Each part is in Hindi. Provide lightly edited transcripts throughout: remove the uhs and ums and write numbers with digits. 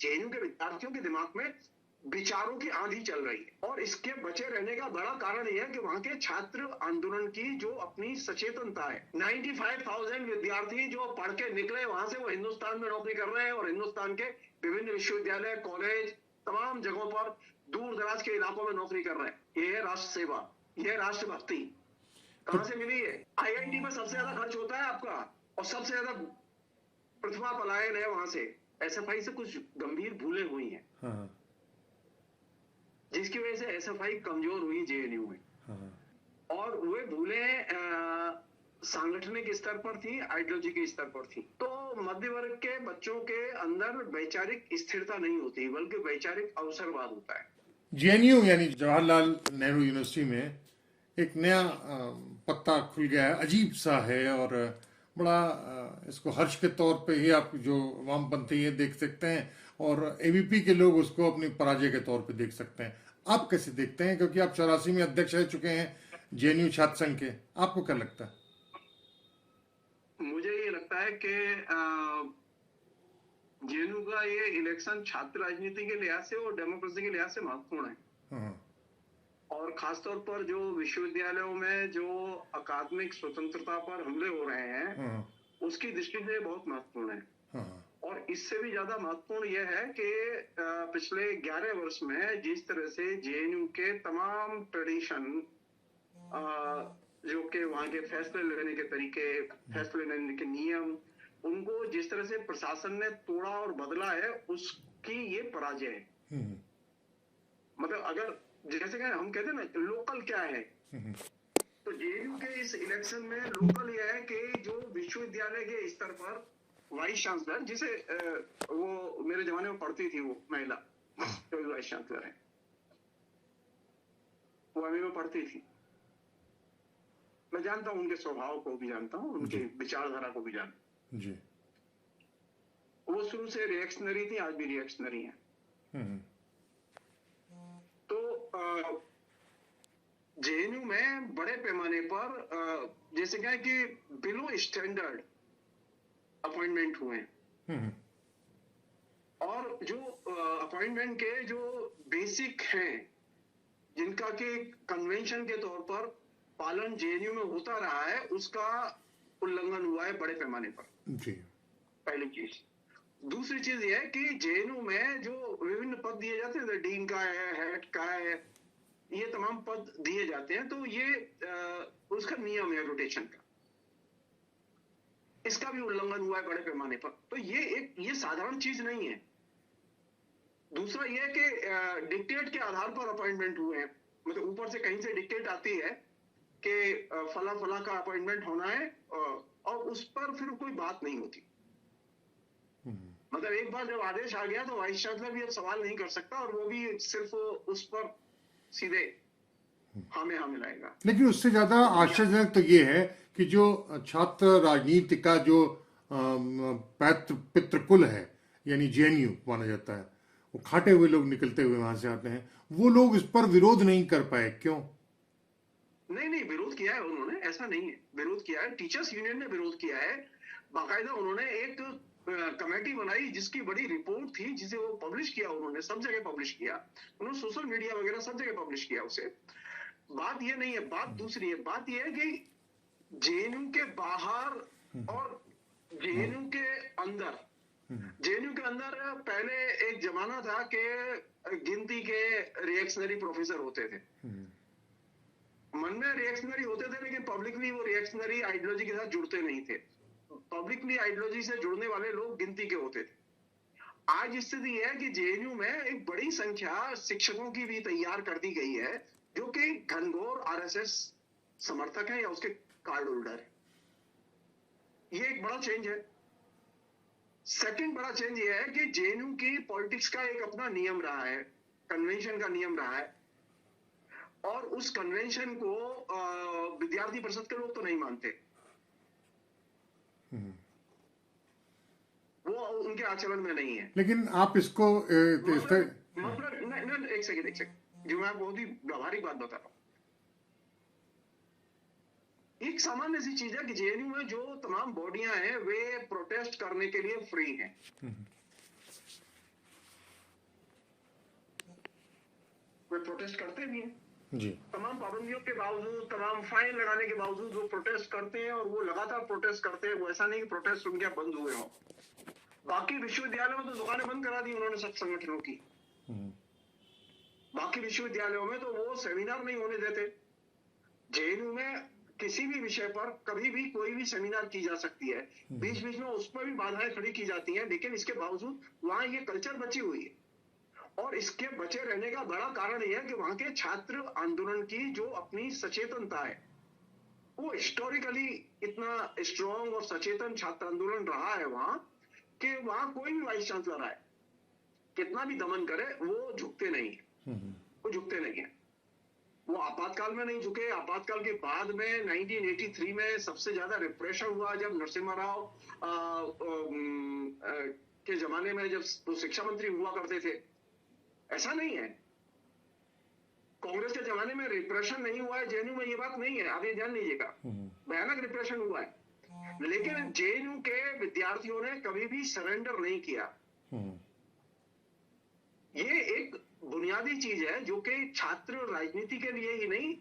जेएनयू के विद्यार्थियों के दिमाग में विचारों की आंधी चल रही है। और इसके बचे रहने का बड़ा कारण यह है कि वहां के छात्र आंदोलन की जो अपनी सचेतनता है, 95,000 विद्यार्थी जो पढ़ के निकले वहां से, वो हिंदुस्तान में नौकरी कर रहे हैं और हिंदुस्तान के विभिन्न विश्वविद्यालय, कॉलेज, तमाम जगहों पर दूर दराज के इलाकों में नौकरी कर रहे हैं। ये है राष्ट्र सेवा, ये है राष्ट्रभक्ति। कहां से मिली है? आईआईटी में सबसे ज्यादा खर्च होता है आपका और सबसे ज्यादा प्रतिभा पलायन है वहां से। एसएफआई से कुछ गंभीर भूलें हुई हैं, हाँ, जिसकी वजह से एसएफआई कमजोर हुई जेएनयू में। हाँ, और वे भूलें सांगठनिक स्तर पर थी, आइडियोलॉजी के स्तर पर थी। तो मध्य वर्ग के बच्चों के अंदर वैचारिक स्थिरता नहीं होती, बल्कि वैचारिक अवसरवाद होता है। जेएनयू यानी जवाहरलाल नेहरू यूनिवर्सिटी में एक नया पत्ता खुल गया है, अजीब सा है और बड़ा इसको हर्ष के तौर पे ही आप जो वामपंथी ये देख सकते हैं और एबीपी के लोग उसको अपनी पराजय के तौर पे देख सकते हैं। आप कैसे देखते हैं, क्योंकि आप 84 में अध्यक्ष रह चुके हैं जेएनयू छात्र संघ के, आपको क्या लगता है? मुझे ये लगता है कि जेएनयू का ये इलेक्शन छात्र राजनीति के लिहाज से और डेमोक्रेसी के लिहाज से महत्वपूर्ण है। हाँ, और खासतौर पर जो विश्वविद्यालयों में जो अकादमिक स्वतंत्रता पर हमले हो रहे हैं, हाँ, उसकी दृष्टि से बहुत महत्वपूर्ण है। हाँ, और इससे भी ज्यादा महत्वपूर्ण यह है कि पिछले 11 वर्ष में जिस तरह से जेएनयू के तमाम ट्रेडिशन, जो कि वहां के फैसले लेने के तरीके, फैसले लेने के नियम, उनको जिस तरह से प्रशासन ने तोड़ा और बदला है, उसकी ये पराजय है। मतलब अगर जैसे कि हम कहते हैं ना, लोकल क्या है, तो जेएनयू के इस इलेक्शन में लोकल यह है कि जो विश्वविद्यालय के स्तर पर वाइस चांसलर, जिसे वो मेरे जमाने में पढ़ती थी, वो महिला जो वाइस चांसलर है, वो एमए में पढ़ती थी। मैं जानता हूं, उनके स्वभाव को भी जानता हूं, उनके विचारधारा को भी जानता जी, हूं। वो शुरू से रिएक्शनरी थी, आज भी रिएक्शनरी हैं। तो जेएनयू में बड़े पैमाने पर जैसे क्या है कि बिलो स्टैंडर्ड अपॉइंटमेंट हुए हैं। और जो अपॉइंटमेंट के जो बेसिक हैं, जिनका कि कन्वेंशन के तौर पर पालन जेएनयू में होता रहा है, उसका उल्लंघन हुआ है बड़े पैमाने पर। जी, पहली चीज। दूसरी चीज यह है कि जेएनयू में जो विभिन्न पद दिए जाते हैं, डीन का है, हेड का है, ये तमाम पद दिए जाते हैं, तो ये उसका नियम है रोटेशन का, इसका भी उल्लंघन हुआ है बड़े पैमाने पर। तो ये साधारण चीज नहीं है। दूसरा यह है कि डिक्टेट के आधार पर अपॉइंटमेंट हुए हैं, मतलब ऊपर से कहीं से डिक्टेट आती है कि फला फला का अपॉइंटमेंट होना है, और उस पर फिर कोई बात नहीं होती। मतलब एक बार जब आदेश आ गया तो वाइस चांसलर भी अब सवाल नहीं कर सकता, और वो भी सिर्फ उस पर सीधे हाँ में हाँ मिलाएगा। लेकिन उससे ज्यादा आश्चर्यजनक तो ये है कि जो छात्र राजनीति का जो पितृकुल है, यानी जेएनयू माना जाता है, वो खाटे हुए लोग निकलते हुए वहां से आते हैं, वो लोग इस पर विरोध नहीं कर पाए, क्यों? नहीं, विरोध किया है उन्होंने, ऐसा नहीं है, विरोध किया है। टीचर्स यूनियन ने विरोध किया है, बाकायदा उन्होंने एक कमेटी बनाई जिसकी बड़ी रिपोर्ट थी, जिसे वो पब्लिश किया, उन्होंने सब जगह पब्लिश किया, उन्होंने सोशल मीडिया वगैरह सब जगह पब्लिश किया उसे। बात ये नहीं है, बात दूसरी है। बात ये है कि जेएनयू के बाहर और जेएनयू के अंदर, जेएनयू के अंदर पहले एक जमाना था कि गिनती के रिएक्शनरी प्रोफेसर होते थे, मन में रिएक्शनरी होते थे, लेकिन पब्लिकली वो रिएक्शनरी आइडियोलॉजी के साथ जुड़ते नहीं थे। पब्लिकली आइडियोलॉजी से जुड़ने वाले लोग गिनती के होते थे। आज स्थिति यह है कि जेएनयू में एक बड़ी संख्या शिक्षकों की भी तैयार कर दी गई है, जो कि घनघोर आरएसएस समर्थक है या उसके कार्ड होल्डर है। ये एक बड़ा चेंज है। सेकंड बड़ा चेंज ये है कि जेएनयू की पॉलिटिक्स का एक अपना नियम रहा है, कन्वेंशन का नियम रहा है, और उस कन्वेंशन को विद्यार्थी परिषद के लोग तो नहीं मानते, वो उनके आचरण में नहीं है। लेकिन आप इसको मतलब एक सेकंड, जो मैं बहुत ही व्यावहारिक बात बता रहा हूं। एक सामान्य सी चीज है कि जेएनयू में जो तमाम बॉडियां हैं वे प्रोटेस्ट करने के लिए फ्री हैं। वे प्रोटेस्ट करते भी हैं जी। तमाम पाबंदियों के बावजूद, तमाम फाइन लगाने के बावजूद वो प्रोटेस्ट करते हैं और वो लगातार प्रोटेस्ट करते हैं। वो ऐसा नहीं कि प्रोटेस्ट उनके बंद हुए हों। बाकी विश्वविद्यालयों में तो दुकानें बंद करा दी उन्होंने सब संगठनों की। बाकी विश्वविद्यालयों में तो वो सेमिनार नहीं होने देते। जेएनयू में किसी भी विषय पर कभी भी कोई भी सेमिनार की जा सकती है, बीच बीच में उस पर भी बाधाएं खड़ी की जाती हैं, लेकिन इसके बावजूद वहां ये कल्चर बची हुई है। और इसके बचे रहने का बड़ा कारण यह है कि वहां के छात्र आंदोलन की जो अपनी सचेतनता है, वो हिस्टोरिकली इतना स्ट्रॉन्ग और सचेतन छात्र आंदोलन रहा है वहां, कि वहां कोई भी वाइस चांसलर आए, कितना भी दमन करे, वो झुकते नहीं है। वो झुकते नहीं है। वो आपातकाल में नहीं झुके। आपातकाल के बाद में 1983 में सबसे ज्यादा रिप्रेशन हुआ जब नरसिम्हा राव के जमाने में, जब वो शिक्षा मंत्री हुआ करते थे। ऐसा नहीं है कांग्रेस के जमाने में रिप्रेशन नहीं हुआ है जेएनयू में, ये बात नहीं है, आप ये जान लीजिएगा। भयानक रिप्रेशन हुआ है, लेकिन जेएनयू के विद्यार्थियों ने कभी भी सरेंडर नहीं किया। ये एक बुनियादी चीज है जो कि छात्र राजनीति के लिए ही नहीं,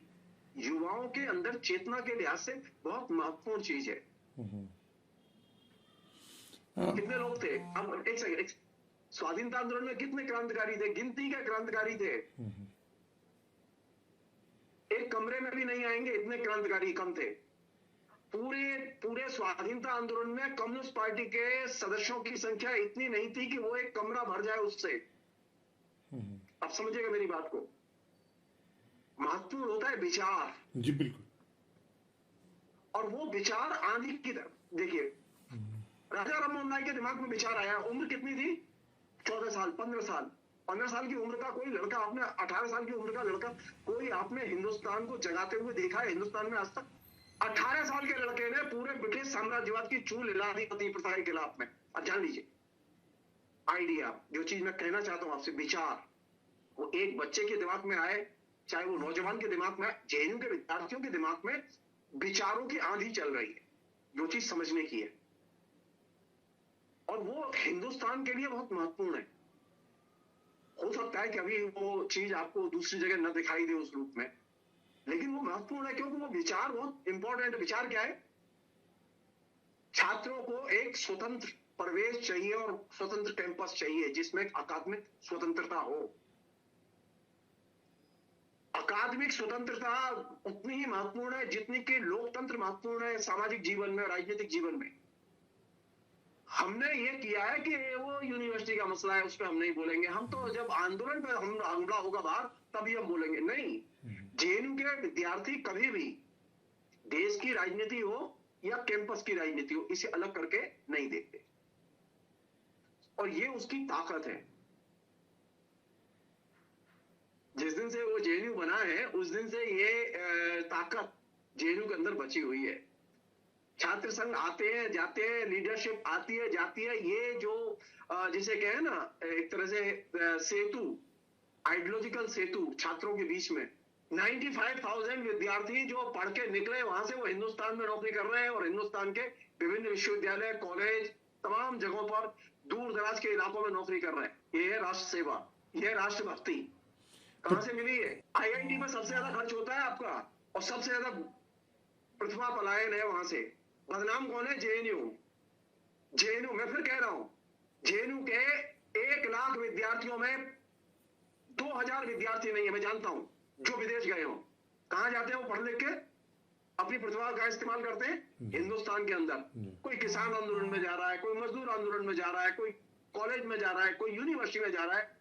युवाओं के अंदर चेतना के लिहाज से बहुत महत्वपूर्ण चीज है। कितने लोग थे? हम एक सेकंड, स्वाधीनता आंदोलन में कितने क्रांतिकारी थे? गिनती के क्रांतिकारी थे। एक कमरे में भी नहीं आएंगे, इतने क्रांतिकारी कम थे। पूरे स्वाधीनता आंदोलन में कम्युनिस्ट पार्टी के सदस्यों की संख्या इतनी नहीं थी कि वो एक कमरा भर जाए उससे। आप समझिएगा मेरी बात को। महत्वपूर्ण होता है विचार। जी बिल्कुल। और वो विचार आंधी की तरफ, देखिए राजा राममोहन राय के दिमाग में विचार आया, उम्र कितनी थी? 14 साल, 15 साल। 15 साल की उम्र का कोई लड़का आपने, 18 साल की उम्र का लड़का कोई आपने हिंदुस्तान को जगाते हुए देखा है हिंदुस्तान में आज तक? 18 साल के लड़के ने पूरे ब्रिटिश साम्राज्यवाद की चूल हिला दी पति प्रथा के खिलाफ में। अब जान लीजिए आइडिया, जो चीज मैं कहना चाहता हूं आपसे, विचार, वो एक बच्चे के दिमाग में आए, चाहे वो नौजवान के दिमाग में, जेएनयू के विद्यार्थियों के दिमाग में विचारों की आंधी चल रही है, जो चीज समझने की है। और वो हिंदुस्तान के लिए बहुत महत्वपूर्ण है। हो सकता है कि अभी वो चीज आपको दूसरी जगह न दिखाई दे उस रूप में, लेकिन वो महत्वपूर्ण है क्योंकि वो विचार बहुत इंपॉर्टेंट है। विचार क्या है? छात्रों को एक स्वतंत्र प्रवेश चाहिए और स्वतंत्र कैंपस चाहिए जिसमें अकादमिक स्वतंत्रता हो। अकादमिक स्वतंत्रता उतनी ही महत्वपूर्ण है जितनी कि लोकतंत्र महत्वपूर्ण है सामाजिक जीवन में, राजनीतिक जीवन में। हमने ये किया है कि वो यूनिवर्सिटी का मसला है, उस पर हम नहीं बोलेंगे। हम तो जब आंदोलन पर हमला होगा बाहर तभी हम बोलेंगे। नहीं, जेएनयू के विद्यार्थी कभी भी देश की राजनीति हो या कैंपस की राजनीति हो, इसे अलग करके नहीं देखते। और ये उसकी ताकत है। जिस दिन से वो जेएनयू बना है उस दिन से ये ताकत जेएनयू के अंदर बची हुई है। छात्र संघ आते हैं जाते हैं, लीडरशिप आती है जाती है। ये जो जिसे कहे ना एक तरह से सेतु, आइडियोलॉजिकल सेतु छात्रों के बीच में। 95,000 विद्यार्थी जो पढ़ के निकले वहां से, वो हिंदुस्तान में नौकरी कर रहे हैं और हिंदुस्तान के विभिन्न विश्वविद्यालय, कॉलेज, तमाम जगहों पर दूर दराज के इलाकों में नौकरी कर रहे हैं। ये है राष्ट्र सेवा, ये है राष्ट्रभक्ति। कहां से मिली है? आईआईटी में सबसे ज्यादा खर्च होता है आपका और सबसे ज्यादा प्रतिभा पलायन है वहां से। बदनाम कौन है? जेएनयू। जेएनयू, मैं फिर कह रहा हूं, जेएनयू के 1 लाख विद्यार्थियों में 2000 विद्यार्थी नहीं है, मैं जानता हूं, जो विदेश गए हो। कहां जाते हैं वो पढ़ लिख के? अपनी प्रतिभा का इस्तेमाल करते हैं हिंदुस्तान के अंदर। कोई किसान आंदोलन में जा रहा है, कोई मजदूर आंदोलन में जा रहा है, कोई कॉलेज में जा रहा है, कोई यूनिवर्सिटी में जा रहा है।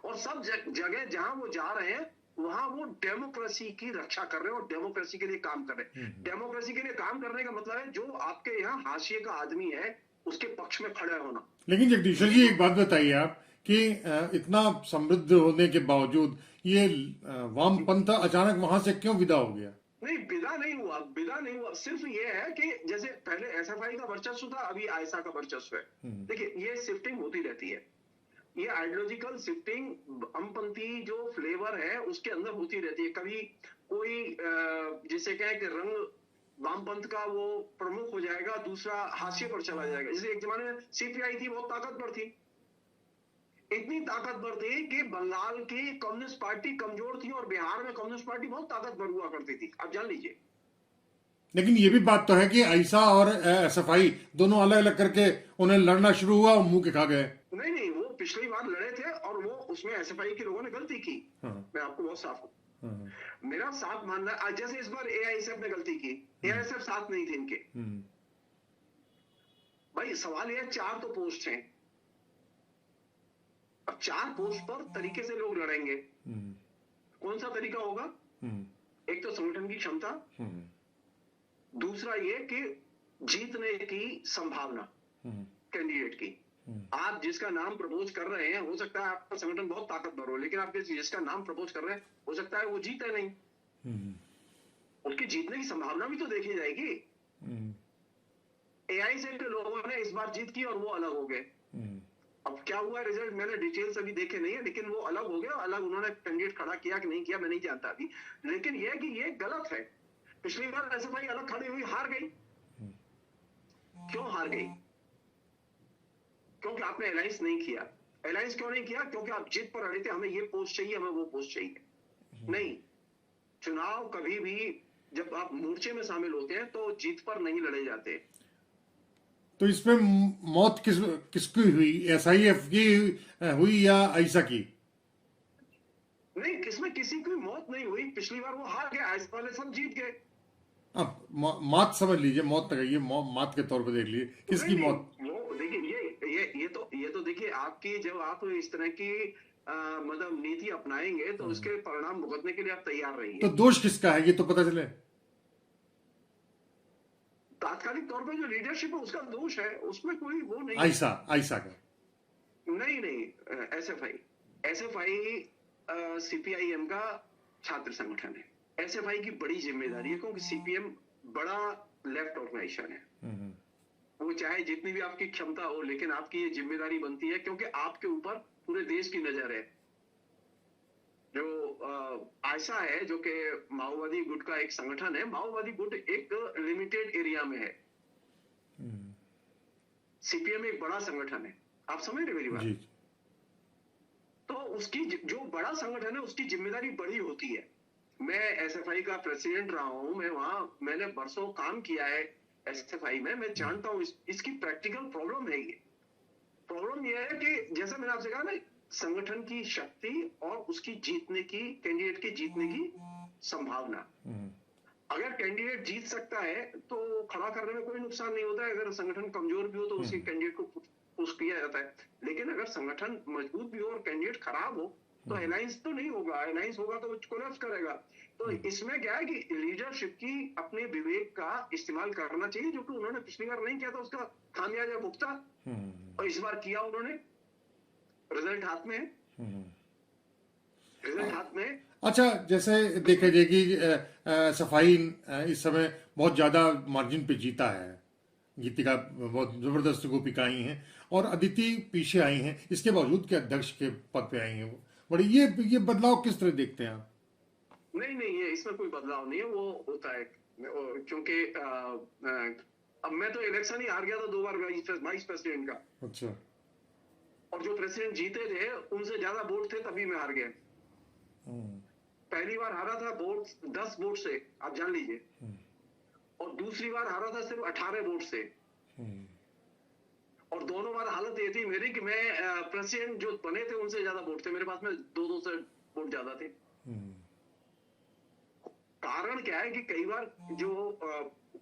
और सब जगह जहां वो जा रहे हैं वहां वो डेमोक्रेसी की रक्षा कर रहे हैं और डेमोक्रेसी के लिए काम कर रहे हैं। डेमोक्रेसी के लिए काम करने का मतलब है जो आपके यहाँ हाशिए का आदमी है उसके पक्ष में खड़े होना। लेकिन जगदीश्वर जी एक बात बताइए आप कि इतना समृद्ध होने के बावजूद ये वामपंथ अचानक वहां से क्यों विदा हो गया? नहीं, विदा नहीं हुआ, विदा नहीं हुआ। सिर्फ ये है कि जैसे पहले एसएफआई का वर्चस्व था, अभी आयसा का वर्चस्व है। देखिए ये शिफ्टिंग होती रहती है, ये आइडियोलॉजिकल शिफ्टिंग वामपंथी जो फ्लेवर है उसके अंदर होती रहती है। कभी कोई जिसे कहें कि रंग वामपंथ का वो प्रमुख हो जाएगा, दूसरा हाशिए पर चला जाएगा। जैसे एक जमाने में सीपीआई थी, बहुत ताकतवर थी, इतनी ताकतवर थी कि बंगाल की कम्युनिस्ट पार्टी कमजोर थी और बिहार में कम्युनिस्ट पार्टी बहुत ताकतवर हुआ करती थी, आप जान लीजिए। लेकिन ये भी बात तो है कि आईसा और एसएफआई दोनों अलग अलग करके उन्हें लड़ना शुरू हुआ और मुंह के खा गए। नहीं नहीं, वो पिछली बार लड़े थे और वो उसमें एसएफआई के लोगों ने गलती की। हाँ, मैं आपको बहुत साफ हूं, हाँ, मेरा साफ मानना है, जैसे इस बार एआईएसएफ ने गलती की, एआईएसएफ साथ नहीं थे इनके। भाई सवाल यह, 4 तो पोस्ट हैं, अब 4 पोस्ट पर तरीके से लोग लड़ेंगे, कौन सा तरीका होगा? एक तो संगठन की क्षमता, दूसरा ये कि जीतने की संभावना कैंडिडेट की। आप जिसका नाम प्रपोज कर रहे हैं, हो सकता है आपका संगठन बहुत ताकतवर हो, लेकिन आप जिसका नाम प्रपोज कर रहे हैं, हो सकता है वो जीते नहीं, उसकी जीतने की संभावना भी तो देखी जाएगी। एआईएसएफ के लोगों ने इस बार जीत की और वो अलग हो गए। अब क्या हुआ रिजल्ट मैंने डिटेल्स अभी देखे नहीं है, लेकिन वो अलग हो गया, अलग उन्होंने कैंडिडेट खड़ा किया कि नहीं किया मैं नहीं जानता अभी, लेकिन यह कि ये गलत है। पिछली बार एसएफआई अलग खड़ी हुई, हार गई। क्यों हार गई? क्योंकि आपने अलायंस नहीं किया। अलायंस क्यों नहीं किया? क्योंकि आप जिद पर अड़े थे, हमें ये पोस्ट चाहिए, हमें वो पोस्ट चाहिए। नहीं, चुनाव कभी भी जब आप मोर्चे में शामिल होते हैं तो जीत पर नहीं लड़े जाते। तो इसमें मौत किसकी हुई, एसआईएफ की हुई या आईसा की? नहीं, किसमें किसी की मौत नहीं हुई। पिछली बार वो हार गया, इस वाले सब जीत गए। अब मात समझ लीजिए, मौत न कहिए, मात के तौर पर देख लीजिए किसकी नहीं, मौत। वो देखिए, ये तो देखिए, आपकी जब आप इस तरह की मतलब नीति अपनाएंगे तो उसके परिणाम भुगतने के लिए आप तैयार रहिए। तो दोष किसका है ये तो पता चले। तात्कालिक तौर पे जो लीडरशिप है उसका दोष है, उसमें कोई वो नहीं। आईसा का नहीं, एसएफआई सीपीआईएम का छात्र संगठन है। एसएफआई की बड़ी जिम्मेदारी है, क्योंकि सीपीएम बड़ा लेफ्ट ऑर्गेनाइजेशन है। वो चाहे जितनी भी आपकी क्षमता हो, लेकिन आपकी ये जिम्मेदारी बनती है, क्योंकि आपके ऊपर पूरे देश की नजर है। जो आयसा है, जो कि माओवादी गुट का एक संगठन है, माओवादी गुट एक लिमिटेड एरिया में है, सीपीएम एक बड़ा संगठन है। आप समझ रहे मेरी बात? तो उसकी जो बड़ा संगठन है उसकी जिम्मेदारी बड़ी होती है। मैं एसएफआई का प्रेसिडेंट रहा हूं, मैं वहां मैंने बरसों काम किया है एसएफआई में, मैं जानता हूं इसकी प्रैक्टिकल प्रॉब्लम है। ये प्रॉब्लम यह है कि जैसा मैंने आपसे कहा ना, संगठन की शक्ति और उसकी जीतने की, कैंडिडेट की जीतने की संभावना। अगर कैंडिडेट जीत सकता है तो खड़ा करने में कोई नुकसान नहीं होता है। अगर संगठन कमजोर भी हो तो उसी कैंडिडेट को पुश किया जाता है। लेकिन अगर संगठन मजबूत भी हो और कैंडिडेट खराब हो तो अलायंस तो नहीं होगा, अलायंस होगा तो वो कोलैप्स करेगा। तो इसमें क्या है कि लीडरशिप की अपने विवेक का इस्तेमाल करना चाहिए, जो कि उन्होंने पिछली बार नहीं किया था, उसका खामियाजा भुगता, और इस बार किया उन्होंने। रिजल्ट हाथ में है, रिजल्ट हाथ में। अच्छा, जैसे देखा जाए कि सफाई इस समय बहुत ज्यादा मार्जिन पे जीता है, गीतिका बहुत जबरदस्त गोपिका आई हैं और अदिति पीछे आई हैं, इसके बावजूद के अध्यक्ष के पद पे आई हैं वो। बड़े ये बदलाव किस तरह देखते हैं आप? नहीं, ये इसमें कोई बदलाव नहीं है, वो होता है क्योंकि अब मैं तो इलेक्शन ही हार गया था 2 बार वाइस प्रेसिडेंट का। अच्छा। और जो प्रेसिडेंट जीते थे उनसे ज्यादा वोट थे, तभी मैं हार गया। पहली बार हारा था वोट 10 वोट से, आप जान लीजिए, और दूसरी बार हारा था सिर्फ 18 वोट से। और दोनों बार हालत ये थी मेरी कि मैं प्रेसिडेंट जो बने थे उनसे ज्यादा वोट थे मेरे पास में, 2 से वोट ज्यादा थे। कारण क्या है कि कई बार जो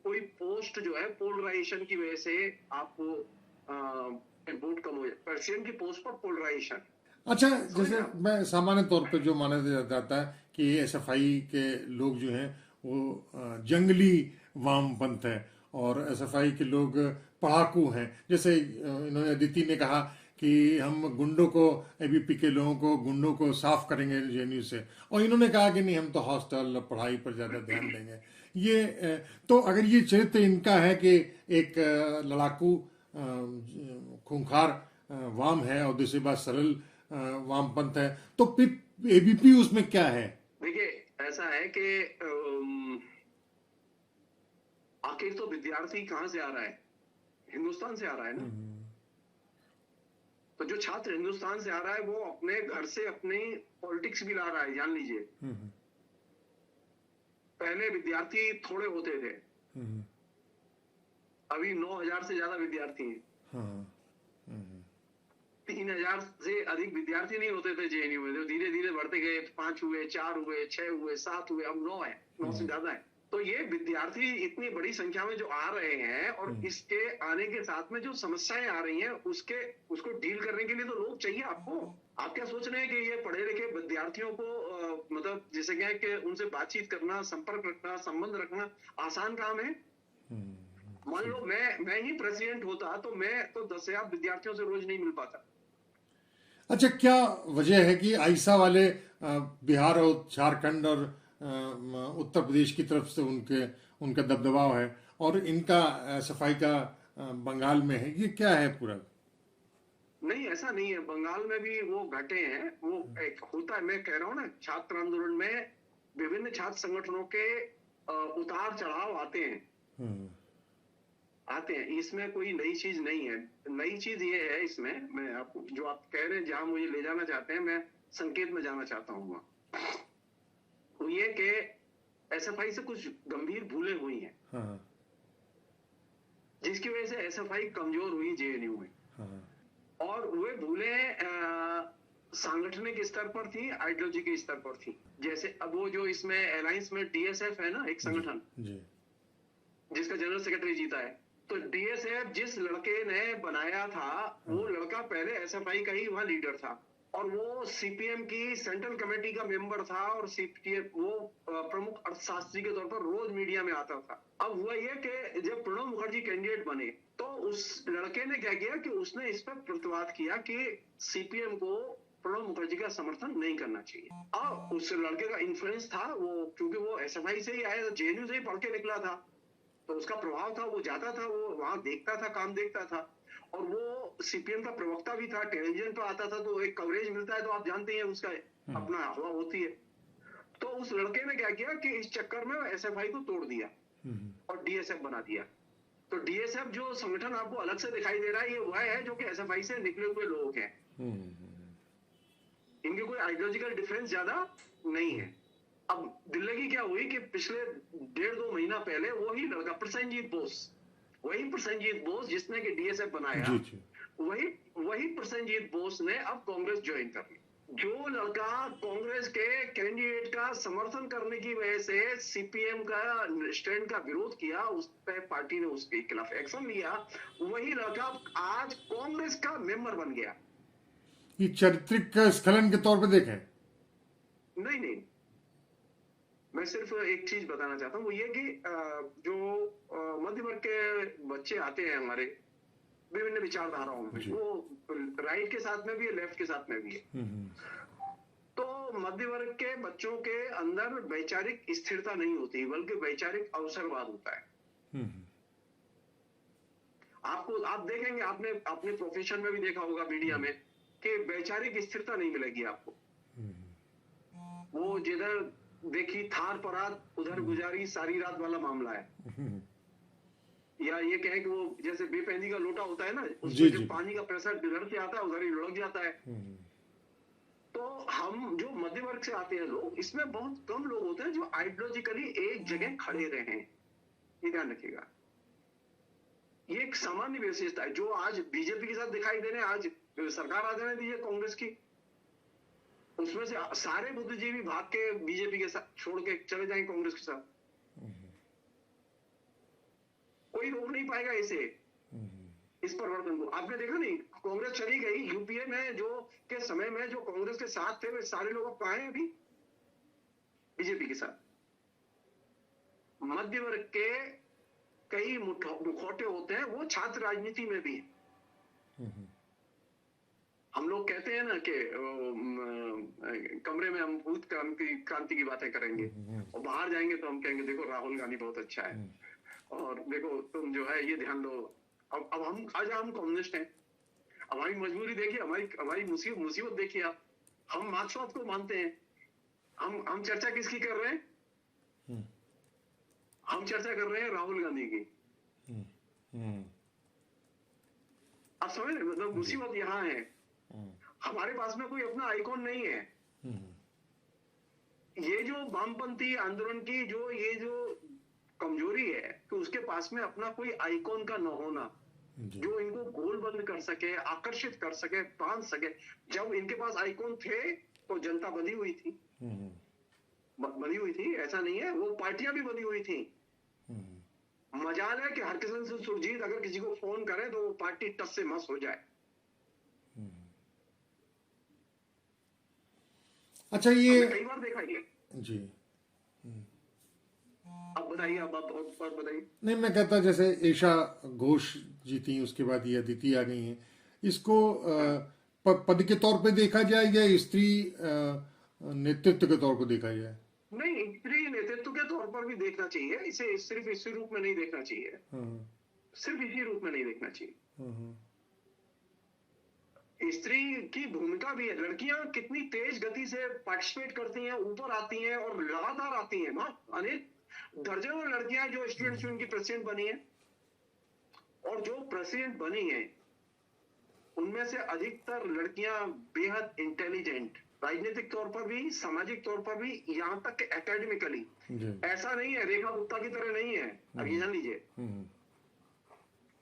कोई पोस्ट जो है पोलराइजेशन की वजह से आपको वोट कम हो जाए, प्रेसिडेंट की पोस्ट पर पोलराइजेशन। अच्छा, जैसे मैं सामान्य तौर पे जो माना जाता है कि एसएफआई के लोग जो हैं वो जंगली वामपंथ है और एसएफआई के लोग पढ़ाकू हैं। जैसे इन्होंने अदिति ने कहा कि हम गुंडों को, एबीपी के लोगों को, गुंडों को साफ करेंगे जेएनयू से, और इन्होंने कहा कि नहीं हम तो हॉस्टल पढ़ाई पर ज्यादा ध्यान देंगे। ये तो अगर ये चरित्र इनका है कि एक लड़ाकू खूंखार वाम है और दूसरी बात सरल वामपंथ है, तो फिर एबीपी उसमें क्या है? देखिए, ऐसा है कि आखिर तो विद्यार्थी कहां से आ रहा है? हिंदुस्तान से आ रहा है ना। तो जो छात्र हिंदुस्तान से आ रहा है वो अपने घर से अपनी पॉलिटिक्स भी ला रहा है, जान लीजिए। पहले विद्यार्थी थोड़े होते थे, अभी 9,000 से ज्यादा विद्यार्थी हैं। 3,000 से अधिक विद्यार्थी नहीं होते थे जेएनयू में, तो धीरे धीरे बढ़ते गए, 5 हुए, 4 हुए, 6 हुए, 7 हुए, अब 9 है, 9 से ज्यादा है। तो ये विद्यार्थी इतनी बड़ी संख्या में जो आ रहे हैं और इसके आने के साथ में जो समस्याएं आ रही हैं उसको डील करने के लिए तो लोग चाहिए आपको। आप क्या सोच रहे हैं कि ये पढ़े लिखे विद्यार्थियों को मतलब जैसे क्या है कि उनसे बातचीत करना, संपर्क रखना, संबंध रखना आसान काम है? मान लो मैं ही प्रेसिडेंट होता तो मैं तो 10,000 विद्यार्थियों से रोज नहीं मिल पाता। अच्छा, क्या वजह है कि आइसा वाले बिहार और झारखंड और उत्तर प्रदेश की तरफ से उनका दबदबाव है और इनका सफाई का बंगाल में है, ये क्या है पूरा? नहीं, ऐसा नहीं है, बंगाल में भी वो घटे हैं, वो एक होता है। मैं कह रहा हूँ ना, छात्र आंदोलन में विभिन्न छात्र संगठनों के उतार चढ़ाव आते हैं। इसमें कोई नई चीज नहीं है। नई चीज ये है इसमें, मैं आपको जो आप कह रहे हैं जहां मुझे ले जाना चाहते हैं, मैं संकेत में जाना चाहता हूँ वहां। वो ये कि एसएफआई से कुछ गंभीर भूलें हुई हैं, जिसकी वजह से एसएफआई कमजोर हुई जेएनयू में। और वे भूलें सांगठनिक स्तर पर थी, आइडियोलॉजी के स्तर पर थी। जैसे अब वो जो इसमें अलायंस में डीएसएफ है ना, एक संगठन जिसका जनरल सेक्रेटरी जीता है, तो डीएसएफ जिस लड़के ने बनाया था वो लड़का पहले एसएफआई का ही वहां लीडर था और वो सीपीएम की सेंट्रल कमेटी का मेंबर था और सीपीएम वो प्रमुख अर्थशास्त्री के तौर पर रोज मीडिया में आता था। अब हुआ ये कि जब प्रणब मुखर्जी कैंडिडेट बने तो उस लड़के ने क्या किया कि उसने इस पर प्रतिवाद किया कि सीपीएम को प्रणब मुखर्जी का समर्थन नहीं करना चाहिए। अब उस लड़के का इन्फ्लुएंस था, वो क्योंकि वो एसएफआई से ही आया, जेएनयू से ही पढ़ के निकला था, तो उसका प्रभाव था, वो जाता था, वो वहां देखता था, काम देखता था, और वो सीपीएम का प्रवक्ता भी था, टेलीविजन पर आता था, तो एक कवरेज मिलता है, तो आप जानते हैं उसका अपना हवा होती है। तो उस लड़के ने क्या किया कि इस चक्कर में एसएफआई को तोड़ दिया और डीएसएफ बना दिया। तो डीएसएफ जो संगठन आपको अलग से दिखाई दे रहा है, ये वह है जो कि एसएफआई से निकले हुए लोग हैं। इनके कोई आइडियोलॉजिकल डिफरेंस ज्यादा नहीं है। अब दिल्ली की क्या हुई कि पिछले 1.5-2 महीना पहले वही लड़का प्रसेनजीत बोस जिसने कि डीएसएफ बनाया, वही प्रसेनजीत बोस ने अब कांग्रेस ज्वाइन कर ली। जो लड़का कांग्रेस के कैंडिडेट का समर्थन करने की वजह से सीपीएम का स्टैंड का विरोध किया, उस पर पार्टी ने उसके खिलाफ एक्शन लिया, वही लड़का आज कांग्रेस का मेंबर बन गया। ये चारित्रिक स्खलन के तौर पे देखें? नहीं, मैं सिर्फ एक चीज बताना चाहता हूँ, वो ये कि जो मध्य वर्ग के बच्चे आते हैं हमारे विभिन्न विचारधाराओं में, वो राइट के साथ में भी है, लेफ्ट के साथ में भी है। तो मध्य वर्ग के बच्चों के अंदर वैचारिक स्थिरता नहीं होती, बल्कि वैचारिक अवसरवाद होता है। आप देखेंगे, आपने अपने प्रोफेशन में भी देखा होगा मीडिया में, कि वैचारिक स्थिरता नहीं मिलेगी आपको। वो जिधर देखी थार परात उधर गुजारी सारी रात वाला मामला है। या ये कहें कि वो जैसे बेपैनी का लोटा होता है ना, उसमें जो पानी का प्रेशर जिधर से आता है उधर ही लुढ़क जाता है। तो हम जो मध्य वर्ग से आते हैं लोग, इसमें बहुत कम लोग होते हैं जो आइडियोलॉजिकली एक जगह खड़े रहे। ये ध्यान रखिएगा, ये एक सामान्य विशेषता है जो आज बीजेपी के साथ दिखाई दे रहे हैं। आज सरकार आ जाने दीजिए कांग्रेस की, उसमें से सारे बुद्धिजीवी भाग के बीजेपी के साथ छोड़ के चले जाएंगे कांग्रेस के साथ, कोई रोक नहीं पाएगा इस परिवर्तन को। आपने देखा नहीं, कांग्रेस चली गई, यूपीए में जो के समय में जो कांग्रेस के साथ थे वे सारे लोग अब कहां हैं? अभी बीजेपी के साथ। मध्य वर्ग के कई मुखौटे होते हैं, वो छात्र राजनीति में भी है। हम लोग कहते हैं ना कि कमरे में हम भूत क्रांति की बातें करेंगे और बाहर जाएंगे तो हम कहेंगे देखो राहुल गांधी बहुत अच्छा है, और देखो तुम जो है ये ध्यान दो। अब हम कम्युनिस्ट हैं, अब हमारी मजबूरी देखिए, हमारी मुसीबत देखिए आप। हम मार्क्सवाद को मानते हैं, हम चर्चा किसकी कर रहे हैं? हम चर्चा कर रहे हैं राहुल गांधी की। आप समझ रहे, मतलब मुसीबत यहाँ है हमारे पास में कोई अपना आइकॉन नहीं है। ये जो वामपंथी आंदोलन की ये जो कमजोरी है कि उसके पास में अपना कोई आइकॉन का न होना, जो इनको गोलबंद कर सके, आकर्षित कर सके, बांध सके। जब इनके पास आइकॉन थे तो जनता बंधी हुई थी, ऐसा नहीं है, वो पार्टियां भी बंधी हुई थी। मजाल है कि हरकिशन से सुरजीत अगर किसी को फोन करे तो वो पार्टी टस से मस हो जाए। अच्छा, ये कई बार देखा ये जी। अब बताइए, अब आप और बताइए। नहीं, मैं कहता जैसे ईशा घोष जीती, उसके बाद ये अदिति आ गई हैं, इसको पद के तौर पे देखा जाए या स्त्री नेतृत्व के तौर पे देखा जाए? नहीं, स्त्री नेतृत्व के तौर पर भी देखना चाहिए, इसे सिर्फ इसी रूप में नहीं देखना चाहिए, सिर्फ इसी रूप में नहीं देखना चाहिए। स्त्री की भूमिका भी है। लड़कियां कितनी तेज गति से पार्टिसिपेट करती हैं, ऊपर आती हैं और लगातार आती हैं। अनेक दर्जनों लड़कियां जो स्टूडेंट्स यूनियन की प्रेसिडेंट बनी है, और जो प्रेसिडेंट बनी है उनमें से अधिकतर लड़कियां बेहद इंटेलिजेंट, राजनीतिक तौर पर भी, सामाजिक तौर पर भी, यहाँ तक एकेडमिकली। ऐसा नहीं है रेखा गुप्ता की तरह नहीं है। अब ये जान लीजिए,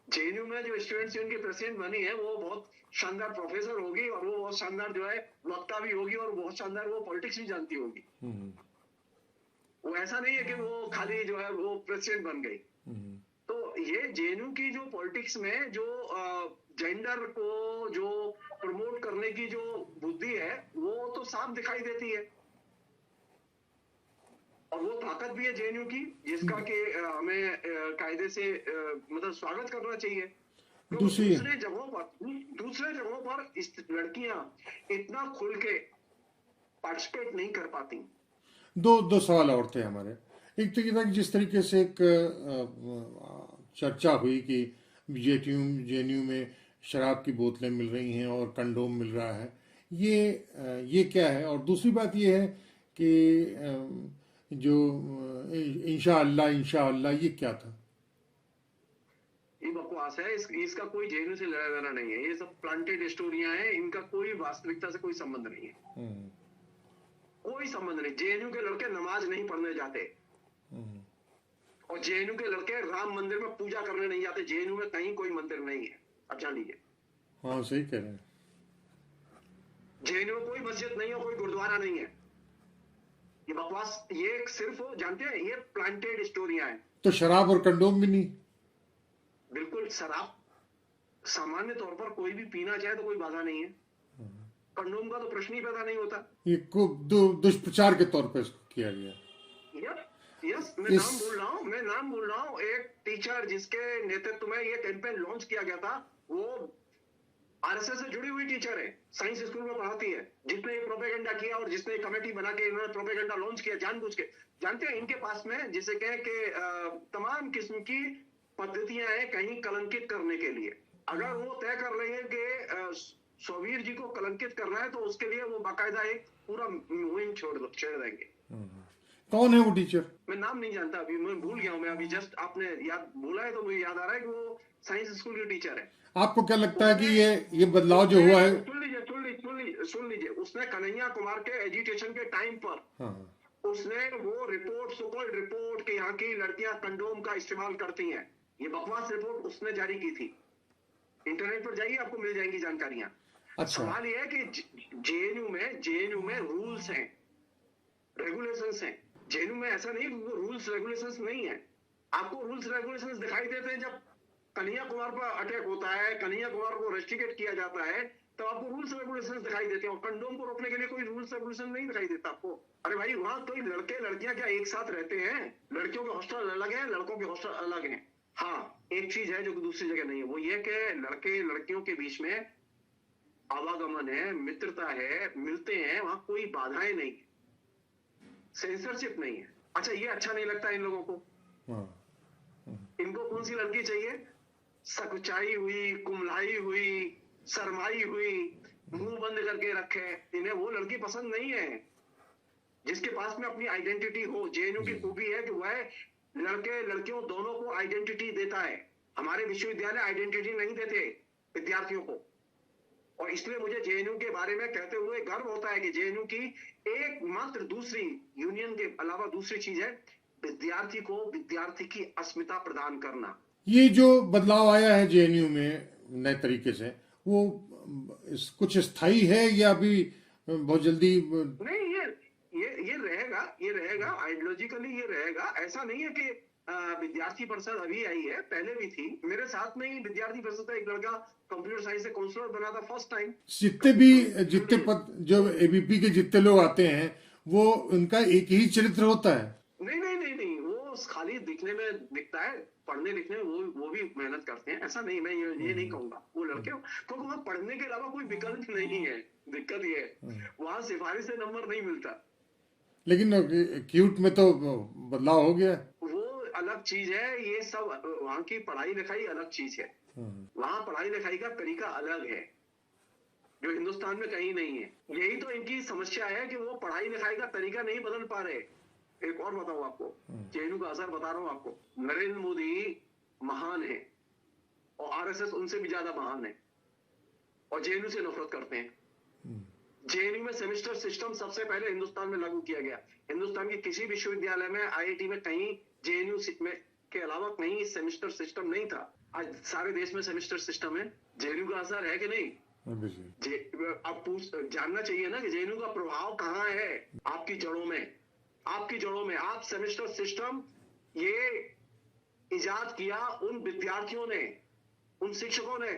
जेएनयू में जो स्टूडेंट्स यूनियन की प्रेसिडेंट बनी है वो बहुत शानदार प्रोफेसर होगी, और वो बहुत शानदार जो है वक्ता भी होगी, और बहुत शानदार वो पॉलिटिक्स भी जानती होगी। वो ऐसा नहीं है कि वो खाली जो है वो प्रेसिडेंट बन गई। तो ये जेएनयू की जो पॉलिटिक्स में जो जेंडर को जो प्रमोट करने की जो बुद्धि है वो तो साफ दिखाई देती है, और वो ताकत भी है जेएनयू की, जिसका कि हमें कायदे से मतलब स्वागत करना चाहिए। तो दूसरे जगहों पर इस लड़कियां इतना खुल के पार्टिसिपेट नहीं कर पाती। दो सवाल और थे हमारे। एक तो ये था कि जिस तरीके से एक चर्चा हुई कि जेएनयू में शराब की बोतलें मिल रही हैं और कंडोम मिल रहा है, ये क्या है? और दूसरी बात ये है कि जो इंशाअल्लाह ये क्या था? ये बकवास है। इसका कोई जेएनयू से लेना देना नहीं है। ये सब प्लांटेड स्टोरियां हैं, इनका कोई वास्तविकता से कोई संबंध नहीं है। कोई संबंध नहीं। जेएनयू के लड़के नमाज नहीं पढ़ने जाते, और जेएनयू के लड़के राम मंदिर में पूजा करने नहीं जाते। जेएनयू में कहीं कोई मंदिर नहीं है, अब जान लीजिए। हाँ, सही कह रहे हैं। जेएनयू में कोई मस्जिद नहीं है, कोई गुरुद्वारा नहीं है। ये बकवास, ये सिर्फ जानते हैं, ये प्लांटेड स्टोरियां हैं। तो शराब और कंडोम भी नहीं? बिल्कुल। शराब सामान्य तौर पर कोई भी पीना चाहे तो कोई बाधा नहीं है। कंडोम का तो प्रश्न ही पैदा नहीं होता। ये दुष्प्रचार के तौर पर इसको किया गया। यस, मैं नाम बोल रहा हूँ। एक टीचर जिसके नेतृत्व में ये कैंपेन लॉन्च किया गया था, वो आरएसएस से जुड़ी हुई टीचर है, साइंस स्कूल में पढ़ाती है, जिसने ये प्रोपेगेंडा किया और जिसने कमेटी बना के इन्होंने प्रोपेगेंडा लॉन्च किया जानबूझ के। जानते हैं इनके पास में जिसे कहे कि तमाम किस्म की पद्धतियां हैं कहीं कलंकित करने के लिए। अगर वो तय कर रहे हैं कि सोवीर जी को कलंकित करना है तो उसके लिए वो बाकायदा एक पूरा मुहिम छेड़ देंगे। कौन है वो टीचर? मैं नाम नहीं जानता, अभी मैं भूल गया हूँ। मैं अभी जस्ट आपने याद बोला है तो मुझे याद आ रहा है कि वो साइंस स्कूल की टीचर है। आपको क्या लगता है कि ये बदलाव जो हुआ है? सुन लीजिए, उसने कन्हैया कुमार के एजिटेशन के टाइम पर उसने वो रिपोर्ट के यहाँ की लड़कियां कंडोम का इस्तेमाल करती हैं, ये बकवास रिपोर्ट उसने जारी की थी। इंटरनेट पर जाइए, आपको मिल जाएंगी जानकारियां। अच्छा। सवाल ये है कि जेएनयू में रूल्स हैं, रेगुलेशंस हैं। जेएनयू में ऐसा नहीं, रूल्स रेगुलेशंस नहीं है। आपको रूल्स रेगुलेशंस दिखाई देते हैं जब कन्हैया कुमार पर अटैक होता है, कन्हैया कुमार को रेस्ट्रिकेट किया जाता है, तो आपको रूल्स रेगुलेशंस दिखाई देते हैं। और कंडोम को रोकने के लिए कोई रूल्स रेगुलेशन नहीं दिखाई देता आपको। अरे भाई, वहां कोई लड़के लड़कियां क्या एक साथ रहते हैं? लड़कियों के हॉस्टल अलग है, लड़कों के हॉस्टल अलग है। हाँ, एक चीज है जो दूसरी जगह नहीं है, वो ये कि लड़के लड़कियों के बीच में आवागमन है, मित्रता है, मिलते हैं, वहां कोई बाधाएं नहीं, सेंसरशिप नहीं है। अच्छा, ये अच्छा नहीं लगता इन लोगों को। इनको कौन सी लड़की चाहिए? सकुचाई हुई, कुमलाई हुई, शर्माई हुई, मुंह बंद करके रखे। इन्हें वो लड़की पसंद नहीं है जिसके पास में अपनी आइडेंटिटी हो। जेएनयू की खूबी है कि वह लड़के लड़कियों दोनों को आइडेंटिटी देता है। हमारे विश्वविद्यालय आइडेंटिटी नहीं देते विद्यार्थियों को। और इसलिए मुझे जेएनयू के बारे में कहते हुए गर्व होता है कि जेएनयू की एकमात्र दूसरी यूनियन के अलावा दूसरी चीज है विद्यार्थी को विद्यार्थी की अस्मिता प्रदान करना। ये जो बदलाव आया है जेएनयू में नए तरीके से, वो कुछ स्थायी है या अभी बहुत जल्दी? नहीं, ये रहेगा आइडियोलॉजिकली, ये रहेगा। ऐसा नहीं है कि विद्यार्थी परिषद अभी आई है, पहले भी थी। मेरे साथ में ही विद्यार्थी परिषद का एक लड़का कंप्यूटर साइंस से काउंसलर बना था फर्स्ट टाइम। जितने पद जो एबीपी के जितने लोग आते हैं वो उनका एक ही चरित्र होता है? नहीं, वो खाली दिखने में दिखता है, पढ़ने लिखने में वो भी मेहनत करते हैं। ऐसा नहीं, मैं ये नहीं कहूंगा वो लड़के, क्योंकि वहां पढ़ने के अलावा कोई विकल्प नहीं है। दिक्कत ये है वहां सिफारिश से नंबर नहीं मिलता। लेकिन क्यूट में तो बदलाव हो गया, वो अलग चीज है। ये सब वहां की पढ़ाई लिखाई अलग चीज है। वहां पढ़ाई लिखाई का तरीका अलग है जो हिंदुस्तान में कहीं नहीं है। यही तो इनकी समस्या है कि वो पढ़ाई लिखाई का तरीका नहीं बदल पा रहे। एक और बताऊं आपको, जेएनयू का असर बता रहा हूं आपको। नरेंद्र मोदी महान है और आरएसएस उनसे भी ज्यादा महान है और जेएनयू से नफरत करते हैं। जेएनयू में सेमेस्टर सिस्टम सबसे पहले हिंदुस्तान में लागू किया गया। हिंदुस्तान के किसी विश्वविद्यालय में, आईआईटी में कहीं जेएनयू में के अलावा कहीं सेमेस्टर सिस्टम नहीं था। आज सारे देश में सेमेस्टर सिस्टम है। जेएनयू का असर है कि नहीं? आप जानना चाहिए ना कि जेएनयू का प्रभाव कहाँ है आपकी जड़ों में। आप सेमेस्टर सिस्टम ये इजाद किया उन विद्यार्थियों ने, उन शिक्षकों ने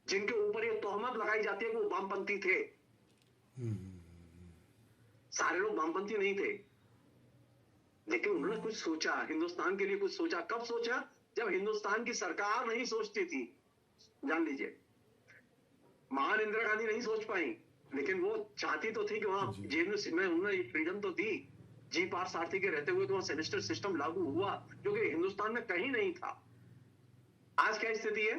जिनके ऊपर ये तोहमत लगाई जाती है कि वो वामपंथी थे। सारे लोग वामपंथी नहीं थे, लेकिन उन्होंने कुछ सोचा, हिंदुस्तान के लिए कुछ सोचा। कब सोचा? जब हिंदुस्तान की सरकार नहीं सोचती थी। जान लीजिए, महान इंदिरा गांधी नहीं सोच पाई, लेकिन वो चाहती तो थी कि वहां जेएनयू में उन्होंने फ्रीडम तो दी। जी पार सारथी के रहते हुए तो वहां सेमेस्टर सिस्टम लागू हुआ जो कि हिंदुस्तान में कहीं नहीं था। आज क्या स्थिति है?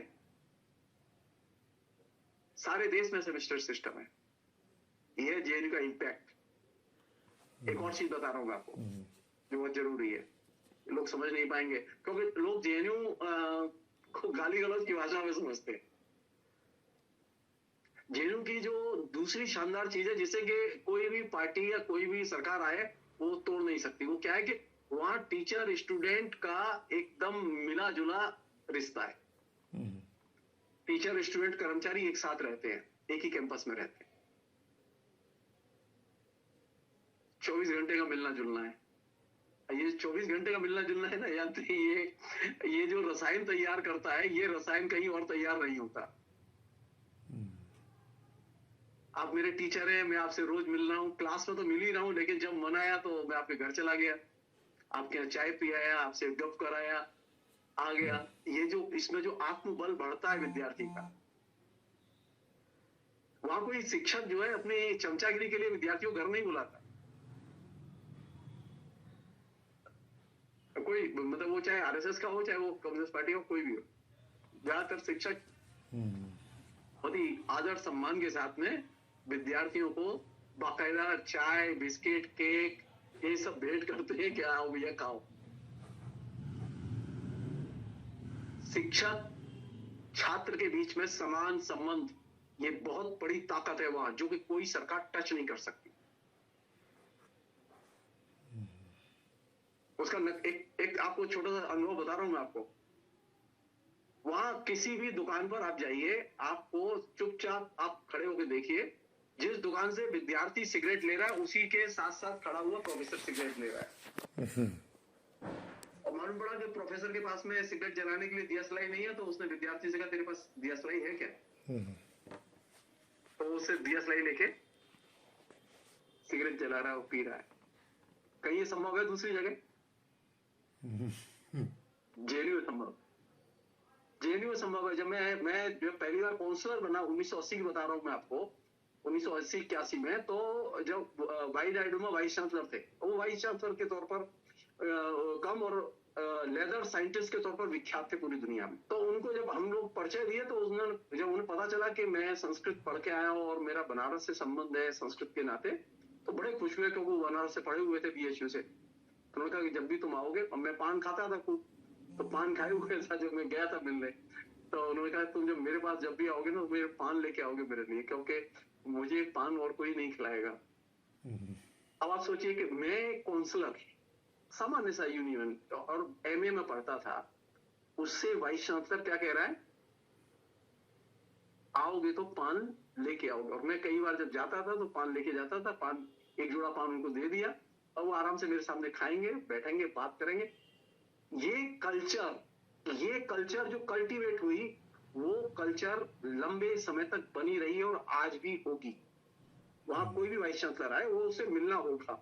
सारे देश में सेमेस्टर सिस्टम है। यह जेएनयू का इंपैक्ट। एक और चीज बता रहा हूं मैं आपको जो बहुत जरूरी है, लोग समझ नहीं पाएंगे क्योंकि लोग जेएनयू को गाली गलौज की भाषा में समझते हैं। जेएनयू की जो दूसरी शानदार चीज है जिसे कि कोई भी पार्टी या कोई भी सरकार आए वो तोड़ नहीं सकती, वो क्या है कि वहां टीचर स्टूडेंट का एकदम मिला जुला रिश्ता है। टीचर स्टूडेंट कर्मचारी एक साथ रहते हैं, एक ही कैंपस में रहते हैं। 24 घंटे का मिलना जुलना है। ये 24 घंटे का मिलना जुलना है ना, या तो ये जो रसायन तैयार करता है, ये रसायन कहीं और तैयार नहीं होता। आप मेरे टीचर हैं, मैं आपसे रोज मिल रहा हूँ, क्लास में तो मिल ही रहा हूँ, लेकिन जब मन आया तो मैं आपके घर चला गया, आपके यहाँ चाय पियाया, आपसे गप कराया, आ गया। ये जो इसमें जो आत्मबल बढ़ता है विद्यार्थी का, वहां कोई शिक्षक जो है अपने चमचागिरी के लिए विद्यार्थियों को घर नहीं बुलाता। कोई मतलब वो चाहे आरएसएस का हो, चाहे वो कम्युनिस्ट पार्टी हो, कोई भी हो, ज्यादातर शिक्षक बहुत ही आदर सम्मान के साथ में विद्यार्थियों को बाकायदा चाय, बिस्किट, केक ये सब भेंट करते हैं कि आओ भैया खाओ। शिक्षक छात्र के बीच में समान संबंध, ये बहुत बड़ी ताकत है वहां, जो कि कोई सरकार टच नहीं कर सकती। उसका एक आपको छोटा सा अनुभव बता रहा हूं मैं आपको। वहां किसी भी दुकान पर आप जाइए, आपको चुपचाप आप खड़े होकर देखिए, जिस दुकान से विद्यार्थी सिगरेट ले रहा है उसी के साथ साथ खड़ा हुआ प्रोफेसर सिगरेट ले रहा है। और मालूम पड़ा कि प्रोफेसर के पास में सिगरेट जलाने के लिए दियासलाई नहीं है, तो उसने विद्यार्थी से कहा तेरे पास दियासलाई है क्या? तो उससे दियासलाई लेके सिगरेट जला रहा है और पी रहा है। कहीं ये संभव है दूसरी जगह? जेएनयू में संभव, जेएनयू में संभव है। जब मैं जब पहली बार काउंसलर बना 1980 की बता रहा हूं मैं आपको, 1980-81 में, तो जब वाई डायडोमा वाइस चांसलर थे, वो वाइस चांसलर के तौर पर कम और लेदर साइंटिस्ट के तौर पर विख्यात थे पूरी दुनिया में। तो उनको जब हम लोग परिचय दिए तो उन्होंने, जब उन्हें पता चला कि मैं संस्कृत पढ़ के आया हूं और मेरा बनारस से संबंध है संस्कृत के नाते, तो बड़े खुश हुए क्योंकि वो बनारस से पढ़े हुए थे बीएचयू से। तो उन्होंने कहा कि जब भी तुम आओगे, अब मैं पान खाता था खूब, तो पान खाए हुए था जब मैं गया था मिलने, तो उन्होंने कहा तुम जब मेरे पास जब भी आओगे ना, मेरे पान लेके आओगे मेरे लिए, क्योंकि मुझे पान और कोई नहीं खिलाएगा। अब आप सोचिए कि मैं काउंसलर, सामान्य सा यूनियन और एमए में पढ़ता था, उससे वाइस चांसलर क्या कह रहा है, आओगे तो पान लेके आओगे। और मैं कई बार जब जाता था तो पान लेके जाता था, पान एक जोड़ा पान उनको दे दिया और वो आराम से मेरे सामने खाएंगे, बैठेंगे, बात करेंगे। ये कल्चर जो कल्टीवेट हुई, वो कल्चर लंबे समय तक बनी रही है और आज भी होगी। वहां कोई भी वाइस चांसलर आए, वो उससे मिलना होगा।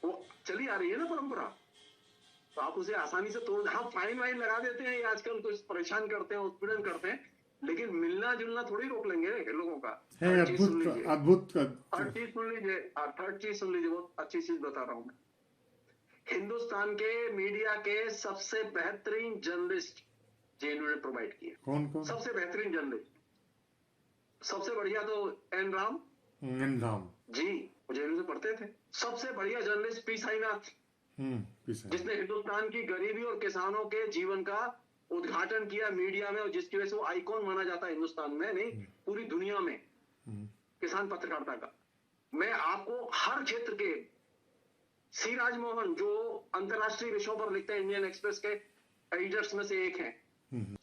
वो चली आ रही है ना परंपरा, तो आप उसे आसानी से तोड़, हाँ फाइन वाइन लगा देते हैं, आजकल कुछ परेशान करते हैं, उत्पीड़न करते हैं, लेकिन मिलना जुलना थोड़ी रोक लेंगे लोगों का। अद्भुत अद्भुत। थर्ड चीज सुन लीजिए, बहुत अच्छी चीज बता रहा हूं मैं। हिंदुस्तान के मीडिया के सबसे बेहतरीन जर्नलिस्ट जेएनयू ने प्रोवाइड किए। कौन कौन? सबसे बेहतरीन जर्नलिस्ट, सबसे बढ़िया तो एन राम जी, जेएनयू से पढ़ते थे। सबसे बढ़िया जर्नलिस्ट पी साईनाथ, जिसने हिंदुस्तान की गरीबी और किसानों के जीवन का उद्घाटन किया मीडिया में, और जिसकी वजह से वो आइकॉन माना जाता है हिंदुस्तान में नहीं, पूरी दुनिया में किसान पत्रकारिता का। मैं आपको हर क्षेत्र के, सी राजमोहन जो अंतरराष्ट्रीय विषयों पर लिखते हैं, इंडियन एक्सप्रेस के एडिटर्स में से एक हैं,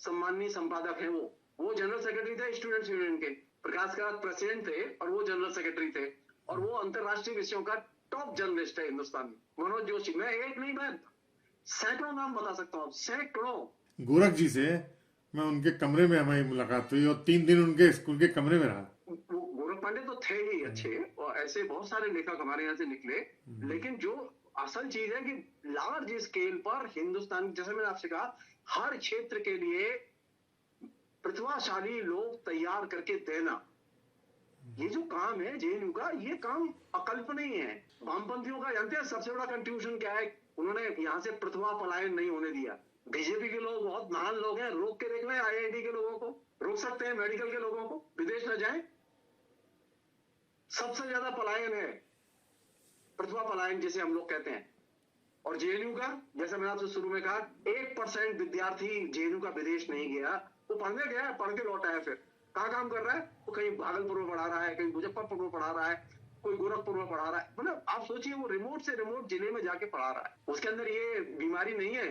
सम्माननीय संपादक हैं, वो जनरल सेक्रेटरी थे स्टूडेंट्स यूनियन के, प्रकाश कारात प्रेसिडेंट थे और वो जनरल सेक्रेटरी थे, और वो अंतरराष्ट्रीय विषयों का टॉप जर्नलिस्ट है हिंदुस्तान में। मनोज जोशी, मैं एक नहीं, मैं सैकड़ों नाम बता सकता हूँ, सैकड़ों। गोरख जी से मैं उनके कमरे में हमारी मुलाकात हुई और 3 दिन उनके स्कूल के कमरे में रहा। गोरख पांडे तो थे ही अच्छे, और ऐसे बहुत सारे लेखक हमारे यहाँ से निकले, लेकिन जो असल चीज है कि लार्ज स्केल पर हिंदुस्तान, जैसे मैंने आपसे कहा, हर क्षेत्र के लिए प्रतिभाशाली लोग तैयार करके देना, ये जो काम है जेएनयू का, ये काम अकल्पनीय है। वामपंथियों का जानते हैं सबसे बड़ा कंट्रीब्यूशन क्या है? उन्होंने यहाँ से प्रतिभा पलायन नहीं होने दिया। बीजेपी के लोग बहुत महान लोग हैं, रोक के देख लें, आईआईटी के लोगों को रोक सकते हैं, मेडिकल के लोगों को विदेश न जाए। सबसे ज्यादा पलायन है, प्रतिभा पलायन जिसे हम लोग कहते हैं। और जेएनयू का, जैसे मैंने आपसे शुरू में कहा, 1% विद्यार्थी जेएनयू का विदेश नहीं गया, वो पढ़ने गया, पढ़ के लौटा है, फिर कहाँ काम कर रहा है? वो कहीं भागलपुर में पढ़ा रहा है, कहीं मुजफ्फरपुर में पढ़ा रहा है, कोई गोरखपुर में पढ़ा रहा है। मतलब आप सोचिए, वो रिमोट से रिमोट जिले में जाके पढ़ा रहा है। उसके अंदर ये बीमारी नहीं है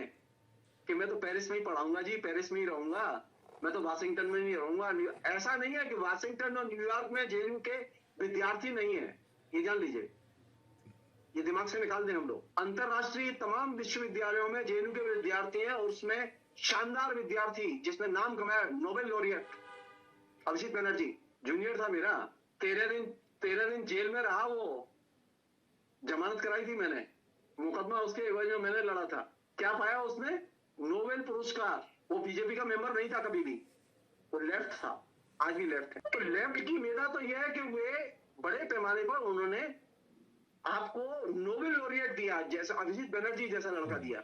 कि मैं तो पेरिस में ही पढ़ाऊंगा जी, पेरिस में ही रहूंगा, मैं तो वाशिंगटन में नहीं रहूंगा। ऐसा नहीं है कि वाशिंगटन और न्यूयॉर्क में जेएनयू के विद्यार्थी नहीं है, ये जान लीजिए, ये दिमाग से निकाल दें हम लोग। अंतरराष्ट्रीय तमाम विश्वविद्यालयों में जेएनयू के विद्यार्थी हैं, और उसमें शानदार विद्यार्थी जिसने नाम कमाया, Nobel laureate Abhijit Banerjee junior था मेरा, 13 दिन जेल में रहा। वो जमानत कराई थी मैंने, मुकदमा उसके एवज में मैंने लड़ा था। क्या पाया उसने? नोबेल पुरस्कार। वो बीजेपी का मेंबर नहीं था कभी भी, वो लेफ्ट था, आज भी लेफ्ट है। तो लेफ्ट की मेधा तो यह है कि वे बड़े पैमाने पर उन्होंने आपको नोबेल लॉरिएट दिया, जैसा अभिजीत बनर्जी जैसा लड़का दिया।